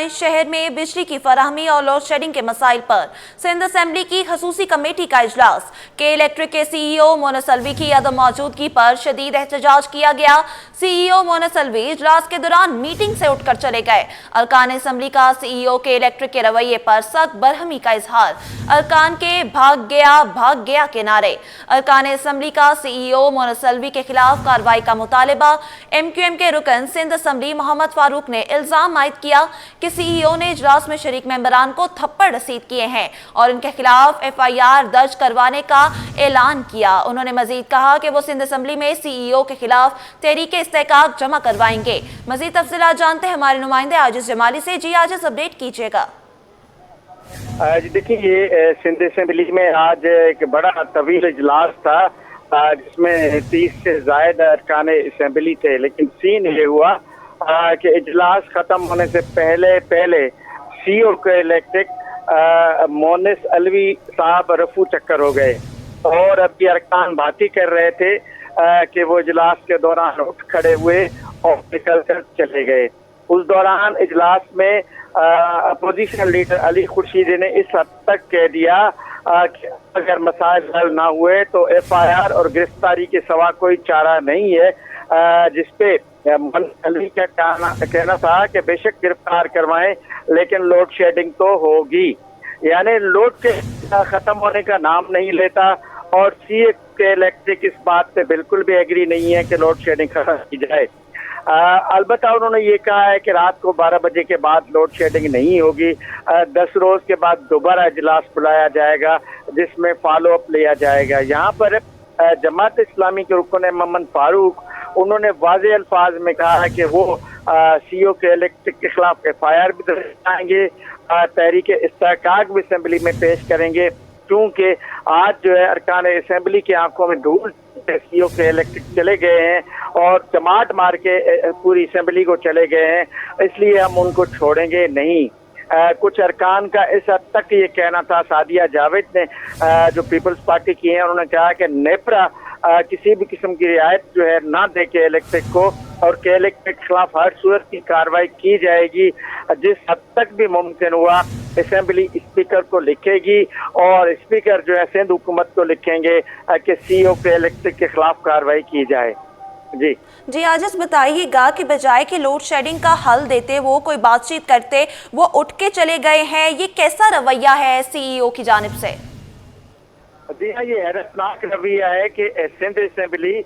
बताएं, शहर में बिजली की फराहमी और लोड शेडिंग के मसाइल पर सिंध असेंबली की खसूसी कमेटी का इजलास। के इलेक्ट्रिक के सीईओ मोनस अलवी की अदम मौजूदगी पर शदीद एहतजाज किया गया। सीईओ मोनस अलवी इजलास के दौरान मीटिंग से उठकर चले गए। अरकान असेंबली का सीईओ के इलेक्ट्रिक के रवैये पर सख्त बरहमी का इजहार। अरकान के भाग गया के नारे। अरकान असेंबली का सीईओ मोनस अलवी के खिलाफ कार्रवाई का मुतालिबा। MQM के रुकन सिंध असेंबली मोहम्मद फारूक ने इल्जाम आयद किया कि सीईओ ने इजलास में शरीक मेंबरान को थप्पड़ रसीद किए हैं और इनके खिलाफ FIR दर्ज करवाने का ऐलान किया। उन्होंने मजीद कहा कि वो सिंध असेंबली में सीईओ के खिलाफ तहरीक इस्तेकाक जमा करवाएंगे। मजीद तफसीलात जानते हैं हमारे नुमाइंदे आजिज जमाली से। जी आजिज, अपडेट कीजिएगा। देखिए, ये सिंध असेंबली में आज एक बड़ा तवील इजलास था जिसमें 30 से ज्यादा अरकान असेंबली थे, लेकिन सीन ये हुआ कि इजलास खत्म होने से पहले सीईओ के इलेक्ट्रिक मोनस अलवी साहब रफू चक्कर हो गए और अभी अरकान बातें कर रहे थे कि वो इजलास के दौरान उठ खड़े हुए और निकल कर चले गए। उस दौरान इजलास में अपोजिशन लीडर अली खुर्शीदी ने इस हद तक कह दिया कि अगर मसाइल हल ना हुए तो FIR और गिरफ्तारी के सिवा कोई चारा नहीं है, जिसपे अली का कहना था कि बेशक गिरफ्तार करवाएं लेकिन लोड शेडिंग तो होगी। यानी लोड के खत्म होने का नाम नहीं लेता और सीए के इलेक्ट्रिक इस बात पे बिल्कुल भी एग्री नहीं है कि लोड शेडिंग खत्म की जाए। अलबत्ता उन्होंने ये कहा है कि रात को 12 बजे के बाद लोड शेडिंग नहीं होगी। 10 रोज के बाद दोबारा इजलास बुलाया जाएगा जिसमें फॉलो अप लिया जाएगा। यहाँ पर जमात इस्लामी के रुकन मोहम्मद फारूक उन्होंने वाज़ेह अल्फाज में कहा है कि वो सीईओ के इलेक्ट्रिक के खिलाफ FIR भी दर्ज कराएंगे, तहरीक इस्तेकाक भी असेंबली में पेश करेंगे, क्योंकि आज जो है अरकान असेंबली की आंखों में धूल सीईओ के इलेक्ट्रिक चले गए हैं और जमात मार के पूरी असेंबली को चले गए हैं, इसलिए हम उनको छोड़ेंगे नहीं। कुछ अरकान का इस हद तक ये कहना था। सादिया जावेद ने जो पीपल्स पार्टी की है, उन्होंने कहा कि नेपरा किसी भी किस्म की रियायत जो है ना दे के इलेक्ट्रिक को और के इलेक्ट्रिक के खिलाफ हर सूरत की कार्रवाई की जाएगी। जिस हद तक भी मुमकिन हुआ असेंबली स्पीकर को लिखेगी और स्पीकर जो है सिंध हुकूमत को लिखेंगे कि सीईओ के इलेक्ट्रिक के खिलाफ कार्रवाई की जाए। जी आजिज, बताइएगा कि बजाय कि लोड शेडिंग का हल देते वो कोई बातचीत करते, वो उठ के चले गए हैं। ये कैसा रवैया है सीईओ की जानिब से? जी हाँ, ये हैरतनाक रवैया है कि सिंध असेंबली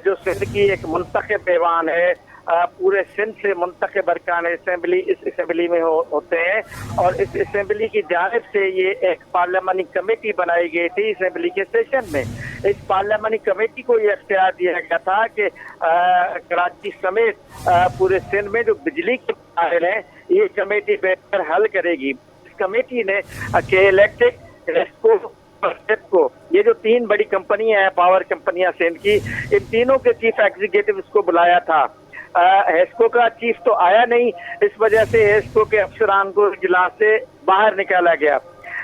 जो सिंध की एक मुंतखब ऐवान है, पूरे सिंध से मुंतखब अरकान असेंबली इस असेंबली में होते हैं और इस असेंबली की जानिब से ये एक पार्लियामानी कमेटी बनाई गई थी असेंबली के सेशन में। इस पार्लियामानी कमेटी को ये अख्तियार दिया गया था कि कराची समेत पूरे सिंध में जो बिजली के मसाइल हैं ये कमेटी बेहतर हल करेगी। इस कमेटी ने के इलेक्ट्रिक, रेस्को, को ये जो 3 बड़ी कंपनियां हैं, पावर कंपनियां सिंध की, इन तीनों के चीफ एग्जीक्यूटिव को बुलाया था। हेस्को का चीफ तो आया नहीं, इस वजह से हेस्को के अफसरान को इजलास से बाहर निकाला गया।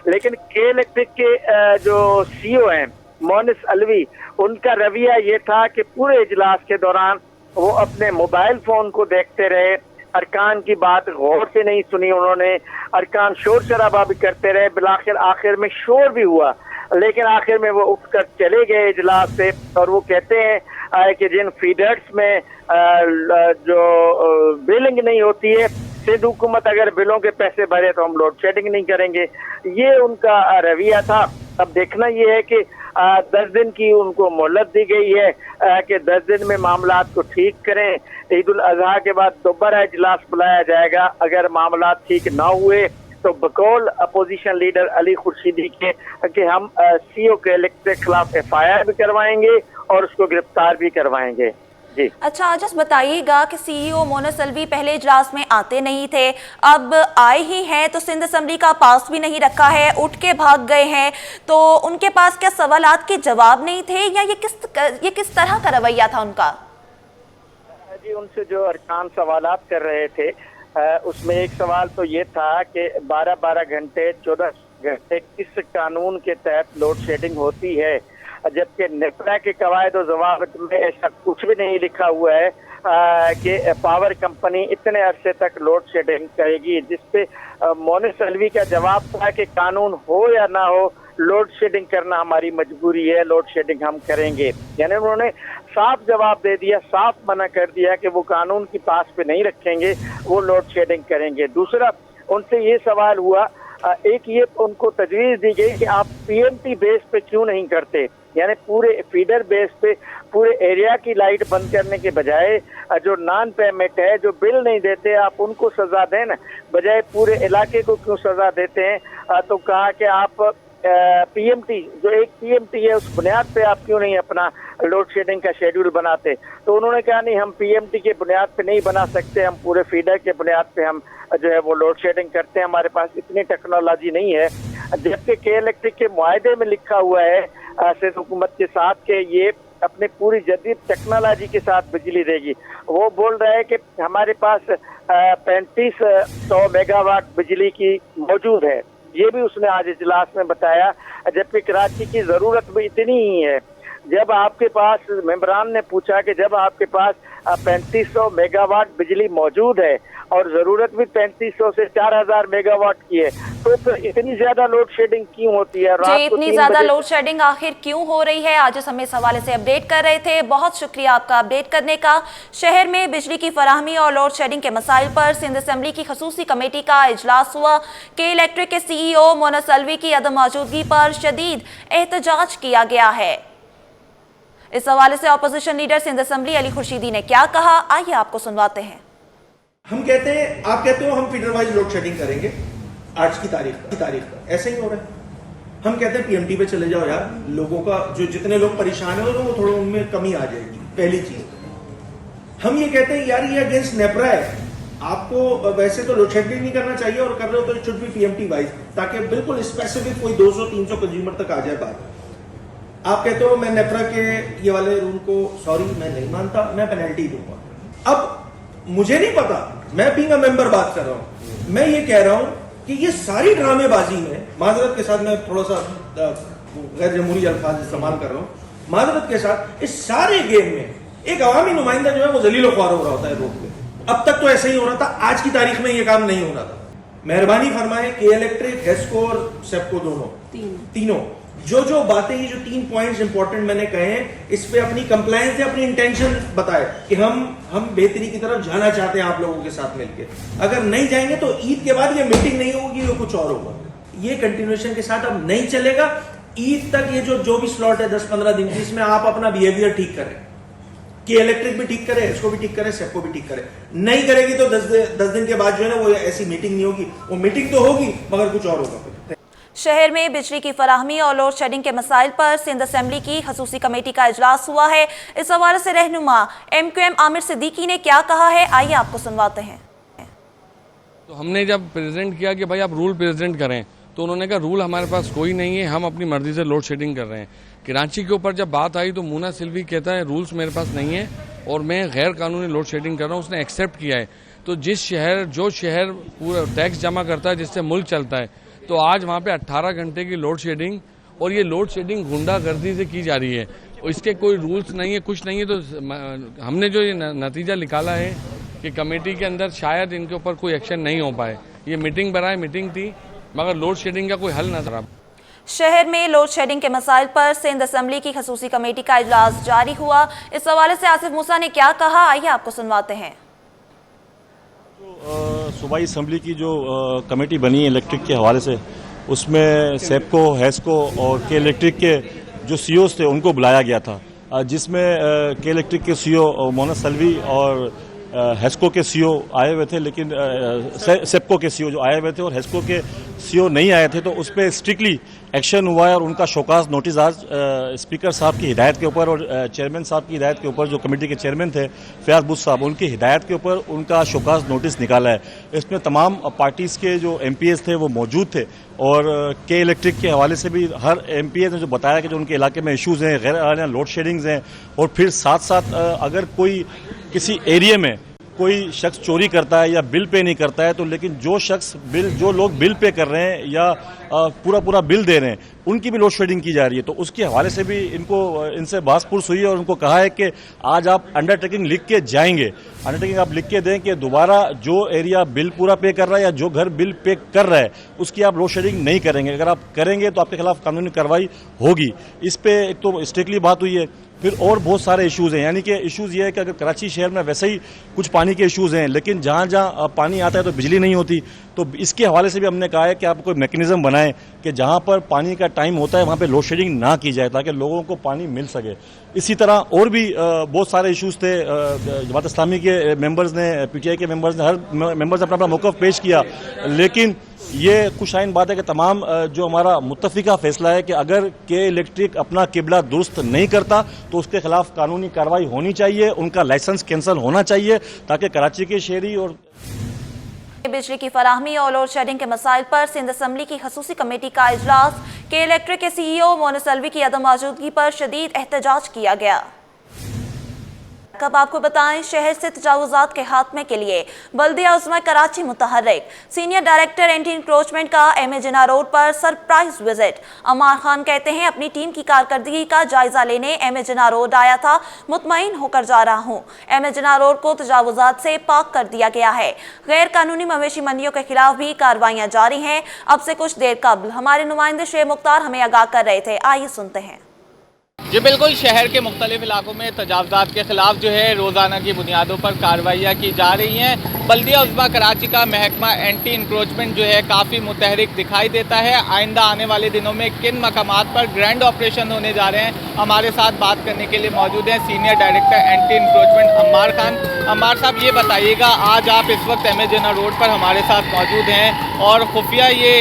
लेकिन के इलेक्ट्रिक के जो सीईओ हैं मोनस अलवी, उनका रवैया ये था कि पूरे इजलास के दौरान वो अपने मोबाइल फोन को देखते रहे, अरकान की बात गौर से नहीं सुनी उन्होंने। अरकान शोर शराबा भी करते रहे, बिलाखिर आखिर में शोर भी हुआ, लेकिन आखिर में वो उठकर चले गए इजलास से। और वो कहते हैं कि जिन फीडर्स में जो बिलिंग नहीं होती है, सिंध हुकूमत अगर बिलों के पैसे भरे तो हम लोड शेडिंग नहीं करेंगे। ये उनका रवैया था। अब देखना ये है कि 10 दिन की उनको मोहलत दी गई है कि 10 दिन में मामला को ठीक करें। ईद उल अजहा के बाद दोबारा इजलास बुलाया जाएगा। अगर मामला ठीक ना हुए तो बकौल अपोजिशन लीडर अली खुर्शीदी के कि हम सीईओ के इलेक्ट्रिक के खिलाफ FIR भी करवाएंगे और उसको गिरफ्तार भी करवाएंगे। जी अच्छा, आजिज बताइएगा कि सीईओ मोनस अलवी पहले इजलास में आते नहीं थे, अब आए ही हैं तो सिंध असेंबली का पास भी नहीं रखा है, उठ के भाग गए हैं, तो उनके पास क्या सवालात के जवाब नहीं थे या ये किस तरह का रवैया था उनका? जी, उनसे जो अरकान सवालात कर रहे थे उसमें एक सवाल तो ये था कि 12-12 घंटे 14 घंटे किस कानून के तहत लोड शेडिंग होती है, जबकि नेपरा के कवायद और ज़वाबित में ऐसा कुछ भी नहीं लिखा हुआ है کہ پاور کمپنی اتنے عرصے تک لوڈ شیڈنگ کرے گی، جس پہ مونس الوی کا جواب تھا کہ قانون ہو یا نہ ہو لوڈ شیڈنگ کرنا ہماری مجبوری ہے، لوڈ شیڈنگ ہم کریں گے۔ یعنی انہوں نے صاف جواب دے دیا، صاف منع کر دیا کہ وہ قانون کی پاس پہ نہیں رکھیں گے، وہ لوڈ شیڈنگ کریں گے۔ دوسرا ان سے یہ سوال ہوا، ایک یہ ان کو تجویز دی گئی کہ آپ پی ایم ٹی بیس پہ کیوں نہیں کرتے، یعنی پورے فیڈر بیس پہ پورے ایریا کی لائٹ بند کرنے کے بجائے جو نان پیمنٹ ہے، جو بل نہیں دیتے، آپ ان کو سزا دیں نا، بجائے پورے علاقے کو کیوں سزا دیتے ہیں؟ تو کہا کہ آپ پی ایم ٹی جو ایک پی ایم ٹی ہے اس بنیاد پہ آپ کیوں نہیں اپنا لوڈ شیڈنگ کا شیڈیول بناتے؟ تو انہوں نے کہا نہیں، ہم پی ایم ٹی کے بنیاد پہ نہیں بنا سکتے، ہم پورے فیڈر کے بنیاد پہ ہم جو ہے وہ لوڈ شیڈنگ کرتے ہیں، ہمارے پاس اتنی ٹیکنالوجی نہیں ہے۔ جبکہ کے الیکٹرک کے معاہدے میں لکھا ہوا ہے سندھ حکومت کے ساتھ کہ یہ اپنے پوری جدید ٹیکنالوجی کے ساتھ بجلی دے گی۔ وہ بول رہا ہے کہ ہمارے پاس 3500 میگا واٹ بجلی کی موجود ہے، یہ بھی اس نے آج اجلاس میں بتایا، جبکہ کراچی کی ضرورت بھی اتنی ہی ہے۔ جب آپ کے پاس ممبران نے پوچھا کہ جب آپ کے پاس 3500 میگا واٹ بجلی موجود ہے اور ضرورت بھی 3500 سے 4000 میگا واٹ کی ہے، تو پھر اتنی زیادہ لوڈ شیڈنگ کیوں ہوتی ہے؟ جی، اتنی زیادہ لوڈ شیڈنگ آخر کیوں ہو رہی ہے؟ آج ہم اس حوالے سے اپڈیٹ کر رہے تھے، بہت شکریہ آپ کا اپڈیٹ کرنے کا۔ شہر میں بجلی کی فراہمی اور لوڈ شیڈنگ کے مسائل پر سندھ اسمبلی کی خصوصی کمیٹی کا اجلاس ہوا۔ کے الیکٹرک کے سی ای او مونس الوی کی عدم موجودگی پر شدید احتجاج کیا گیا ہے۔ اس حوالے سے اپوزیشن لیڈر سندھ اسمبلی علی خورشیدی نے کیا کہا، آئیے آپ کو سنواتے ہیں۔ ہم کہتے ہیں، آپ کہتے ہو ہم فیڈر وائز لوڈ شیڈنگ کریں گے آج کی تاریخ کا ایسا ہی ہو رہا ہے۔ ہم کہتے ہیں پی ایم ٹی پہ چلے جاؤ یار، لوگوں کا جو جتنے لوگ پریشان ہیں وہ تھوڑا ان میں کمی آ جائے گی۔ پہلی چیز ہم یہ کہتے ہیں یار یہ اگینسٹ نیپرا ہے، آپ کو ویسے تو لوڈ شیڈنگ نہیں کرنا چاہیے، اور کر رہے ہو تو should be P M T wise, تاکہ بالکل اسپیسیفک کوئی 200-300 کنزیومر تک آ جائے بات۔ آپ کہتے ہو میں نیپرا کے یہ والے رول کو سوری میں نہیں مانتا، میں پینلٹی دوں گا۔ اب مجھے نہیں پتا، میں بینگ اے ممبر بات کر رہا ہوں، میں یہ کہہ رہا ہوں کہ یہ ساری ڈرامے بازی میں، معذرت کے ساتھ میں تھوڑا سا غیر جمہوری الفاظ استعمال کر رہا ہوں، معذرت کے ساتھ، اس سارے گیم میں ایک عوامی نمائندہ جو ہے وہ ذلیل و خوار ہو رہا ہوتا ہے روڈ پہ۔ اب تک تو ایسا ہی ہو رہا تھا، آج کی تاریخ میں یہ کام نہیں ہونا تھا۔ مہربانی فرمائیں کہ الیکٹرک، ہیسکو اور سیپکو دونوں تینوں جو باتیں، یہ جو 3 پوائنٹس امپورٹنٹ میں نے کہے ہیں، اس پہ اپنی کمپلائنس یا اپنی انٹینشن بتائے کہ ہم بہتری کی طرف جانا چاہتے ہیں آپ لوگوں کے ساتھ مل کے۔ اگر نہیں جائیں گے تو عید کے بعد یہ میٹنگ نہیں ہوگی، یہ کچھ اور ہوگا۔ یہ کنٹینیوشن کے ساتھ اب نہیں چلے گا۔ عید تک یہ جو بھی سلاٹ ہے 10-15 دن کی، اس میں آپ اپنا بیہیویئر ٹھیک کریں، کہ الیکٹرک بھی ٹھیک کرے، اس کو بھی ٹھیک کرے، سیپ کو بھی ٹھیک کرے۔ نہیں کرے گی تو 10 دن کے بعد جو ہے نا وہ ایسی میٹنگ نہیں ہوگی، وہ میٹنگ تو ہوگی مگر کچھ اور ہوگا۔ شہر میں بجلی کی فراہمی اور لوڈ شیڈنگ کے مسائل پر سندھ اسمبلی کی خصوصی کمیٹی کا اجلاس ہوا ہے۔ اس حوالے سے رہنما ایم کیو ایم عامر صدیقی نے کیا کہا ہے، آئیے آپ کو سنواتے ہیں۔ تو ہم نے جب پریزنٹ کیا کہ بھائی آپ رول پریزنٹ کریں، تو انہوں نے کہا رول ہمارے پاس کوئی نہیں ہے، ہم اپنی مرضی سے لوڈ شیڈنگ کر رہے ہیں۔ کراچی کے اوپر جب بات آئی تو مونس الوی کہتا ہے رولز میرے پاس نہیں ہے اور میں غیر قانونی لوڈ شیڈنگ کر رہا ہوں، اس نے ایکسیپٹ کیا ہے۔ تو جو شہر پورا ٹیکس جمع کرتا ہے، جس سے ملک چلتا ہے، تو آج وہاں پہ 18 گھنٹے کی لوڈ شیڈنگ، اور یہ لوڈ شیڈنگ غنڈہ گردی سے کی جا رہی ہے، اس کے کوئی رولز نہیں ہے، کچھ نہیں ہے۔ تو ہم نے جو یہ نتیجہ نکالا ہے کہ کمیٹی کے اندر شاید ان کے اوپر کوئی ایکشن نہیں ہو پائے۔ یہ میٹنگ برائے میٹنگ تھی، مگر لوڈ شیڈنگ کا کوئی حل نہ تھا۔ شہر میں لوڈ شیڈنگ کے مسائل پر سندھ اسمبلی کی خصوصی کمیٹی کا اجلاس جاری ہوا۔ اس حوالے سے آصف موسیٰ نے کیا کہا، آئیے آپ کو سنواتے ہیں۔ صوبائی اسمبلی کی جو کمیٹی بنی ہے الیکٹرک کے حوالے سے، اس میں سیپکو، ہیسکو اور کے الیکٹرک کے جو سی اوز تھے ان کو بلایا گیا تھا، جس میں کے الیکٹرک کے سی او مونس الوی اور ہیسکو کے سی او آئے ہوئے تھے، لیکن سیپکو کے سی او جو آئے ہوئے تھے اور ہیسکو کے سی او نہیں آئے تھے، تو اس پہ اسٹرکٹلی ایکشن ہوا ہے اور ان کا شوکاز نوٹس آج اسپیکر صاحب کی ہدایت کے اوپر اور چیئرمین صاحب کی ہدایت کے اوپر، جو کمیٹی کے چیئرمین تھے فیاض بٹ صاحب، ان کی ہدایت کے اوپر ان کا شوکاز نوٹس نکالا ہے۔ اس میں تمام پارٹیز کے جو ایم پی ایز تھے وہ موجود تھے، اور کے الیکٹرک کے حوالے سے بھی ہر ایم پی ایز نے جو بتایا کہ جو ان کے علاقے میں ایشوز ہیں، غیر لوڈ شیڈنگز ہیں، اور پھر ساتھ ساتھ اگر کوئی کسی ایریے میں कोई शख्स चोरी करता है या बिल पे नहीं करता है, तो लेकिन जो लोग बिल पे कर रहे हैं या पूरा बिल दे रहे हैं, उनकी भी लोड शेडिंग की जा रही है। तो उसके हवाले से भी इनसे बहस पुरस हुई है और उनको कहा है कि आज आप अंडरटेकिंग लिख के जाएंगे, अंडरटेकिंग आप लिख के दें कि दोबारा जो एरिया बिल पूरा पे कर रहा है या जो घर बिल पे कर रहा है उसकी आप लोड शेडिंग नहीं करेंगे। अगर आप करेंगे तो आपके खिलाफ कानूनी कार्रवाई होगी। इस पे एक तो स्ट्रिक्टली बात हुई है। फिर और बहुत सारे इश्यूज़ हैं, यानी कि इश्यूज़ ये है कि अगर कराची शहर में वैसे ही कुछ पानी के इश्यूज़ हैं, लेकिन जहाँ जहाँ पानी आता है तो बिजली नहीं होती, तो इसके हवाले से भी हमने कहा है कि आप कोई मैकेनिज्म बनाएं कि जहाँ पर पानी का टाइम होता है वहाँ पे लोड शेडिंग ना की जाए ताकि लोगों को पानी मिल सके। इसी तरह और भी बहुत सारे इश्यूज़ थे। जमात इस्लामी के मेंबर्स ने, PTI के मेंबर्स ने, हर मेंबर्स ने अपना मौक़िफ़ पेश किया, लेकिन ये खुश आइन बात है कि तमाम जो हमारा मुत्तफ़िका फैसला है कि अगर के इलेक्ट्रिक अपना किबला दुरुस्त नहीं करता तो उसके खिलाफ कानूनी कार्रवाई होनी चाहिए, उनका लाइसेंस कैंसिल होना चाहिए ताकि कराची के शहरी और बिजली की फराहमी और लोड शेडिंग के मसाइल पर सिंध असम्बली की खसूसी कमेटी का इजलास। के इलेक्ट्रिक के CEO मोनस अलवी की अदम मौजूदगी पर शदीद एहतजाज किया गया। अब आपको बताएं, शहर से तजावुजात के खात्मे के लिए बल्दिया उज़्मा कराची मुतहर्रिक। सीनियर डायरेक्टर एंटी इंक्रोचमेंट का MA जिन्ना रोड पर सरप्राइज विजिट। अमार खान कहते हैं, अपनी टीम की कारकर्दगी का जायजा लेने MA जिन्ना रोड आया था, मुतमईन होकर जा रहा हूँ। MA जिन्ना रोड को तजावुजात से पाक कर दिया गया है। गैर कानूनी मवेशी मंडियों के खिलाफ भी कार्रवाइयाँ जारी हैं। अब से कुछ देर कबल हमारे नुमाइंदे शुएब मुख्तार हमें आगाह कर रहे थे, आइए सुनते हैं। जी बिल्कुल, शहर के मुख्तलिफ इलाकों में तजावुज़ात के खिलाफ जो है रोज़ाना की बुनियादों पर कार्रवाइयाँ की जा रही हैं। बल्दिया उज़्मा कराची का महकमा एंटी इंक्रोचमेंट जो है काफ़ी मुतहरिक दिखाई देता है। आइंदा आने वाले दिनों में किन मकामात पर ग्रैंड ऑपरेशन होने जा रहे हैं, हमारे साथ बात करने के लिए मौजूद हैं senior director anti encroachment Ammar Khan. Ammar साहब, ये बताइएगा, आज आप इस वक्त MA जिन्ना रोड पर हमारे साथ मौजूद हैं और खुफिया ये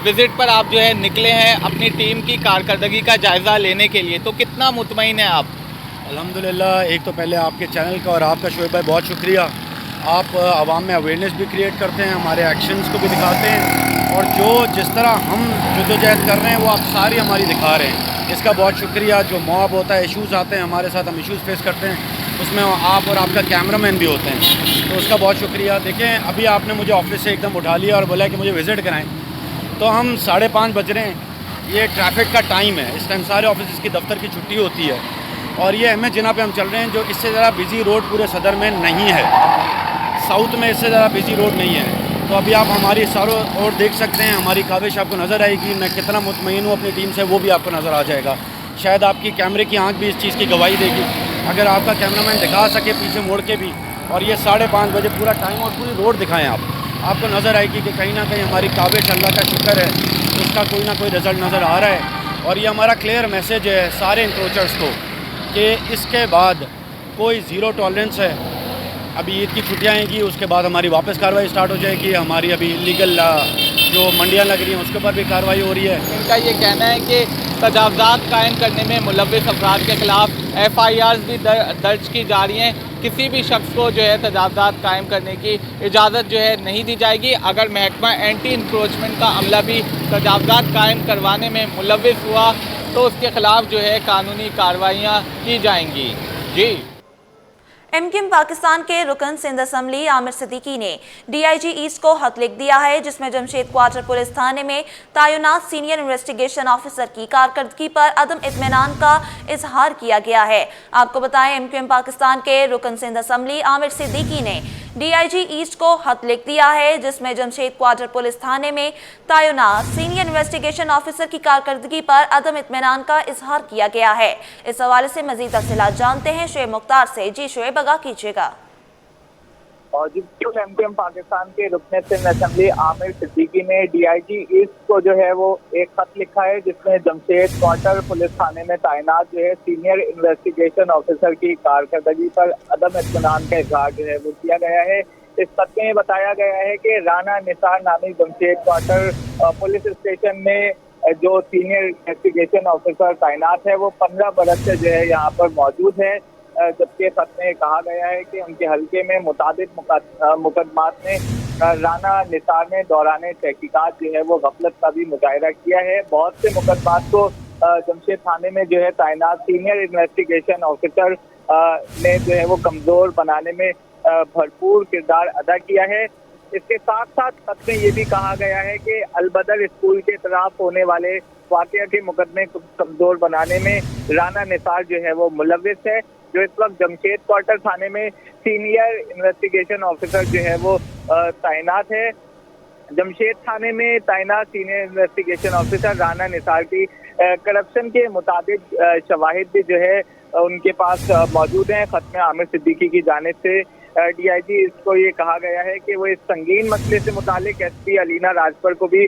विज़िट पर आप जो है निकले हैं अपनी टीम की कारकर्दगी का जायज़ा लेने के लिए, तो कितना मुतमईन है आप? अल्हम्दुलिल्लाह, एक तो पहले आपके चैनल का और आपका शोएब भाई बहुत शुक्रिया। आप आवाम में अवेयरनेस भी क्रिएट करते हैं, हमारे एक्शंस को भी दिखाते हैं और जो जिस तरह हम जद्दोजहद कर रहे हैं वो आप सारी हमारी दिखा रहे हैं, इसका बहुत शुक्रिया। जो मॉब होता है, इश्यूज़ आते हैं हमारे साथ, हम इश्यूज़ फेस करते हैं, उसमें आप और आपका कैमरामैन भी होते हैं, तो उसका बहुत शुक्रिया। देखें, अभी आपने मुझे ऑफिस से एकदम उठा लिया और बोला कि मुझे विज़िट कराएँ, तो हम 5:30 बज रहे हैं, ये ट्रैफिक का टाइम है, इस टाइम सारे ऑफिस की दफ्तर की छुट्टी होती है और ये MA जिन्ना पे हम चल रहे हैं जो इससे ज़रा बिजी रोड पूरे सदर में नहीं है, साउथ में इससे ज़रा बिजी रोड नहीं है। तो अभी आप हमारी चारों ओर देख सकते हैं, हमारी काविश आपको नज़र आएगी, मैं कितना मुतमईन हूँ अपनी टीम से वो भी आपको नज़र आ जाएगा। शायद आपकी कैमरे की आँख भी इस चीज़ की गवाही देगी, अगर आपका कैमरामैन दिखा सके पीछे मोड़ के भी, और ये 5:30 बजे पूरा टाइम और पूरी रोड दिखाएँ आपको नज़र आएगी कि कहीं ना कहीं हमारी काबिश, अल्लाह का शुक्र है, उसका कोई ना कोई रिज़ल्ट नज़र आ रहा है। और ये हमारा क्लियर मैसेज है सारे इंक्रोचर्स को कि इसके बाद कोई ज़ीरो टॉलरेंस है। अभी ईद की छुट्टियाँ आएंगी, उसके बाद हमारी वापस कार्रवाई स्टार्ट हो जाएगी। हमारी अभी इलीगल जो मंडियाँ लग रही हैं उसके ऊपर भी कार्रवाई हो रही है। इनका ये कहना है कि तजावुज़ात कायम करने में मुलव्विस अफराद के खिलाफ FIRs भी दर्ज की जा रही हैं। किसी भी शख्स को जो है तजावुज़ात कायम करने की इजाज़त जो है नहीं दी जाएगी। अगर महकमा एंटी इंक्रोचमेंट का अमला भी तजावुज़ात कायम करवाने में मुलव्विस हुआ तो उसके खिलाफ जो है कानूनी कार्रवाइयाँ की जाएंगी। जी। MKM पाकिस्तान के रुकन सिंध असम्बली आमिर सिद्दीकी ने DIG ईस्ट को खत लिख दिया है, जिसमें जमशेद क्वार्टर पुलिस थाने में तैनात सीनियर इन्वेस्टिगेशन ऑफिसर की कारकर्दगी पर अदम इत्मीनान का इजहार किया गया है। आपको बताएं, MKM पाकिस्तान के रुकन सिंध असम्बली आमिर सिद्दीकी ने DIG ईस्ट को खत लिख दिया है, जिसमें जमशेद क्वार्टर पुलिस थाने में तैनात सीनियर इन्वेस्टिगेशन ऑफिसर की कारकर्दगी पर अदम इत्मीनान का इजहार किया गया है। इस हवाले से मजीद तफसीलात जानते हैं शुएब मुख्तार से। जी शुएब, आगाह कीजिएगा। और बिल्कुल, MKM पाकिस्तान के रुकन सिंध असम्बली आमिर सिद्दीकी ने DIG ईस्ट को जो है वो एक खत लिखा है, जिसमें जमशेद क्वार्टर पुलिस थाने में तैनात जो है सीनियर इन्वेस्टिगेशन ऑफिसर की कारकर्दगी पर अदम इत्मीनान का इजहार जो है वो किया गया है। इस खत में बताया गया है कि राना निसार नामी जमशेद क्वार्टर पुलिस स्टेशन में जो सीनियर इन्वेस्टिगेशन ऑफिसर तैनात है वो 15 बरस से जो है यहाँ पर मौजूद है, जबकि खत में कहा गया है कि उनके हल्के में मुताबिक मुकदमात में राना निसार ने दौरान तहकीकात जो है वो गफलत का भी मुजाहिरा किया है। बहुत से मुकदमात को जमशेद थाने में जो है तैनात सीनियर इन्वेस्टिगेशन ऑफिसर ने जो है वो कमज़ोर बनाने में भरपूर किरदार अदा किया है। इसके साथ साथ खत में ये भी कहा गया है कि अलबदर स्कूल के खिलाफ होने वाले वाकया के मुकदमे को कमजोर बनाने में राना निसार जो है वो मुलविस है, जो इस वक्त जमशेद क्वार्टर थाने में सीनियर इन्वेस्टिगेशन ऑफिसर जो है वो तैनात है। जमशेद थाने में तैनात senior investigation officer Rana Nisar की करप्शन के मुताबिक शवाहिद भी जो है उनके पास मौजूद हैं। खत में आमिर सिद्दीकी की जानिब से डीआईजी इसको ये कहा गया है कि वो इस संगीन मसले से मुतालिक एसपी अलीना राजपर को भी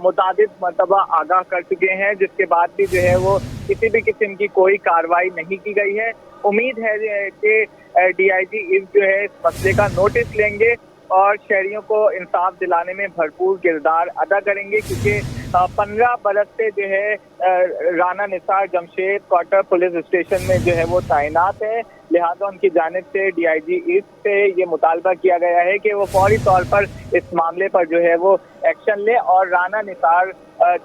मुतादिद मरतबा आगाह कर चुके हैं, जिसके बाद भी जो है वो किसी भी किस्म की कोई कार्रवाई नहीं की गई है। उम्मीद है कि डीआईजी इस जो है इस मसले का नोटिस लेंगे और शहरियों को इंसाफ दिलाने में भरपूर किरदार अदा करेंगे, क्योंकि 15 बरस से जो है Rana Nisar Jamshed quarter police station में जो है वो तैनात है। लिहाजा उनकी जानिब से डीआईजी ईस्ट से ये मुतालबा किया गया है कि वो फौरी तौर पर इस मामले पर जो है वो एक्शन ले और राना निसार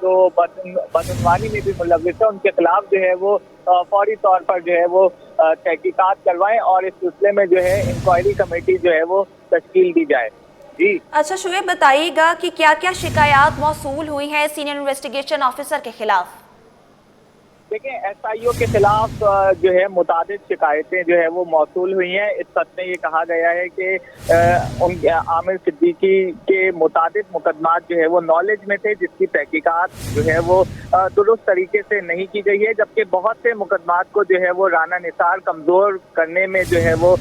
जो बदनवानी में भी मुलविस है उनके खिलाफ जो है वो फौरी तौर पर जो है वो तहकीकात करवाएं और इस सिलसिले में जो है इंक्वायरी कमेटी जो है वो तश्कील दी जाए। जी अच्छा शुएब, बताइएगा कि क्या क्या शिकायत मौसूल हुई हैं सीनियर इन्वेस्टिगेशन ऑफिसर के खिलाफ? देखिए, एसआईओ के खिलाफ जो है मुतादिद शिकायतें जो है वो मौसूल हुई हैं। इस खत में ये कहा गया है कि आमिर सिद्दीकी के मुतादिद मुकदमात जो है वो नॉलेज में थे, जिसकी तहकीकात जो है वो दुरुस्त तरीके से नहीं की गई है, जबकि बहुत से मुकदमात को जो है वो राना निसार कमज़ोर करने में जो है वो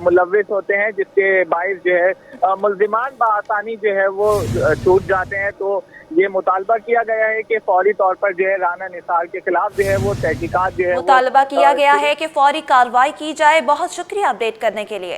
मुलविस होते हैं, जिसके बाइस जो है मुल्जिमान बआसानी जो है वो छूट जाते हैं। तो ये मुतालबा किया गया है कि फौरी तौर पर जो है राना निसार के खिलाफ जो है वो तहकीकात जो है मुतालबा किया गया है कि फौरी कार्रवाई की जाए। बहुत शुक्रिया अपडेट करने के लिए।